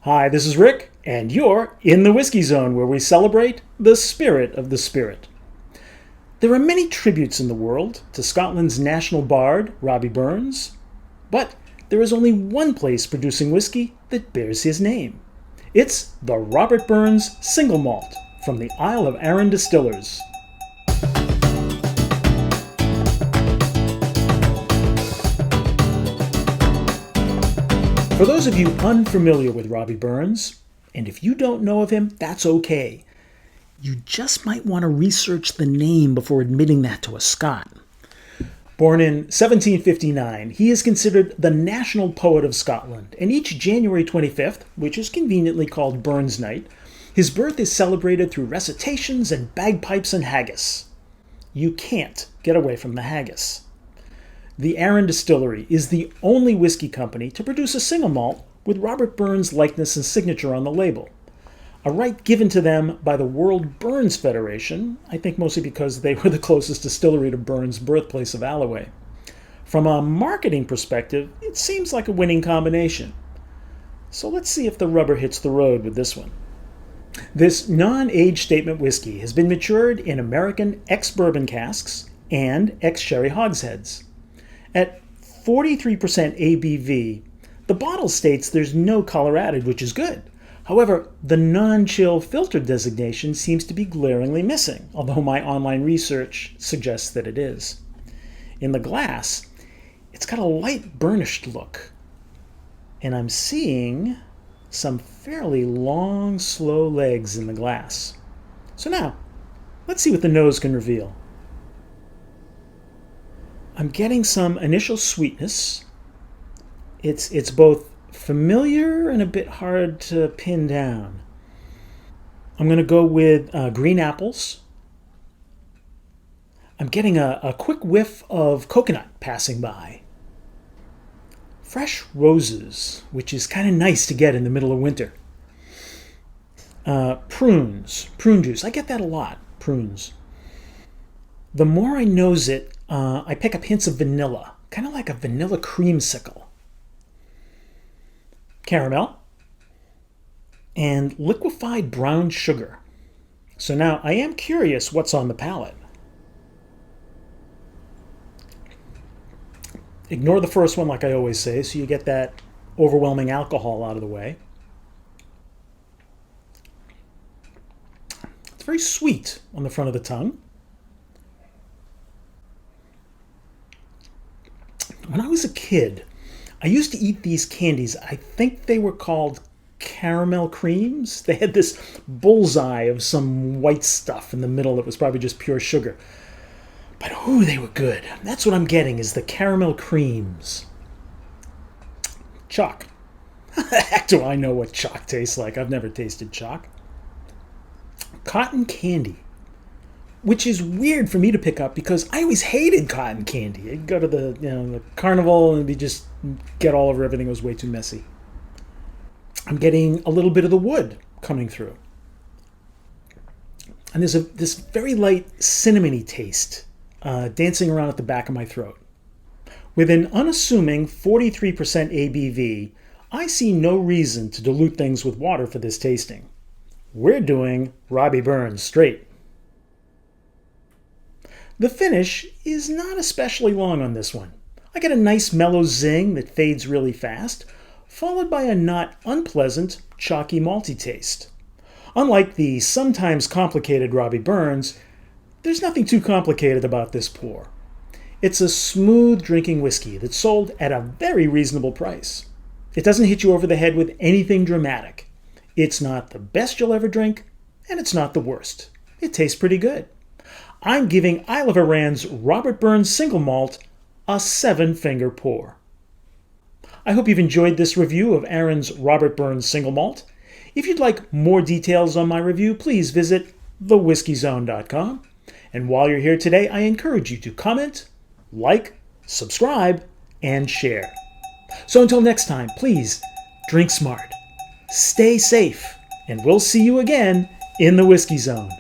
Hi, this is Rick, and you're in the Whiskey Zone, where we celebrate the spirit of the spirit. There are many tributes in the world to Scotland's national bard, Robbie Burns, but there is only one place producing whiskey that bears his name. It's the Robert Burns Single Malt from the Isle of Arran Distillers. For those of you unfamiliar with Robbie Burns, and if you don't know of him, that's okay. You just might want to research the name before admitting that to a Scot. Born in 1759, he is considered the national poet of Scotland, and each January 25th, which is conveniently called Burns Night, his birth is celebrated through recitations and bagpipes and haggis. You can't get away from the haggis. The Arran Distillery is the only whiskey company to produce a single malt with Robert Burns' likeness and signature on the label. A right given to them by the World Burns Federation, I think mostly because they were the closest distillery to Burns' birthplace of Alloway. From a marketing perspective, it seems like a winning combination. So let's see if the rubber hits the road with this one. This non-age statement whiskey has been matured in American ex-bourbon casks and ex-sherry hogsheads. At 43% ABV, the bottle states there's no color added, which is good. However, the non-chill filter designation seems to be glaringly missing, although my online research suggests that it is. In the glass, it's got a light burnished look, and I'm seeing some fairly long, slow legs in the glass. So now, let's see what the nose can reveal. I'm getting some initial sweetness. It's both familiar and a bit hard to pin down. I'm going to go with green apples. I'm getting a quick whiff of coconut passing by. Fresh roses, which is kind of nice to get in the middle of winter. Prune juice. I get that a lot, prunes. The more I nose it, I pick up hints of vanilla, kind of like a vanilla creamsicle. Caramel, and liquefied brown sugar. So now I am curious what's on the palate. Ignore the first one like I always say, so you get that overwhelming alcohol out of the way. It's very sweet on the front of the tongue. When I was a kid, I used to eat these candies. I think they were called caramel creams. They had this bullseye of some white stuff in the middle that was probably just pure sugar. But ooh, they were good. That's what I'm getting, is the caramel creams. Chalk. How the heck do I know what chalk tastes like? I've never tasted chalk. Cotton candy. Which is weird for me to pick up because I always hated cotton candy. I'd go to the carnival and we just get all over everything. It was way too messy. I'm getting a little bit of the wood coming through. And there's this very light cinnamony taste dancing around at the back of my throat. With an unassuming 43% ABV, I see no reason to dilute things with water for this tasting. We're doing Robbie Burns straight. The finish is not especially long on this one. I get a nice mellow zing that fades really fast, followed by a not unpleasant, chalky malty taste. Unlike the sometimes complicated Robbie Burns, there's nothing too complicated about this pour. It's a smooth drinking whiskey that's sold at a very reasonable price. It doesn't hit you over the head with anything dramatic. It's not the best you'll ever drink, and it's not the worst. It tastes pretty good. I'm giving Isle of Arran's Robert Burns Single Malt a 7-finger pour. I hope you've enjoyed this review of Arran's Robert Burns Single Malt. If you'd like more details on my review, please visit thewhiskeyzone.com. And while you're here today, I encourage you to comment, like, subscribe, and share. So until next time, please drink smart, stay safe, and we'll see you again in the Whiskey Zone.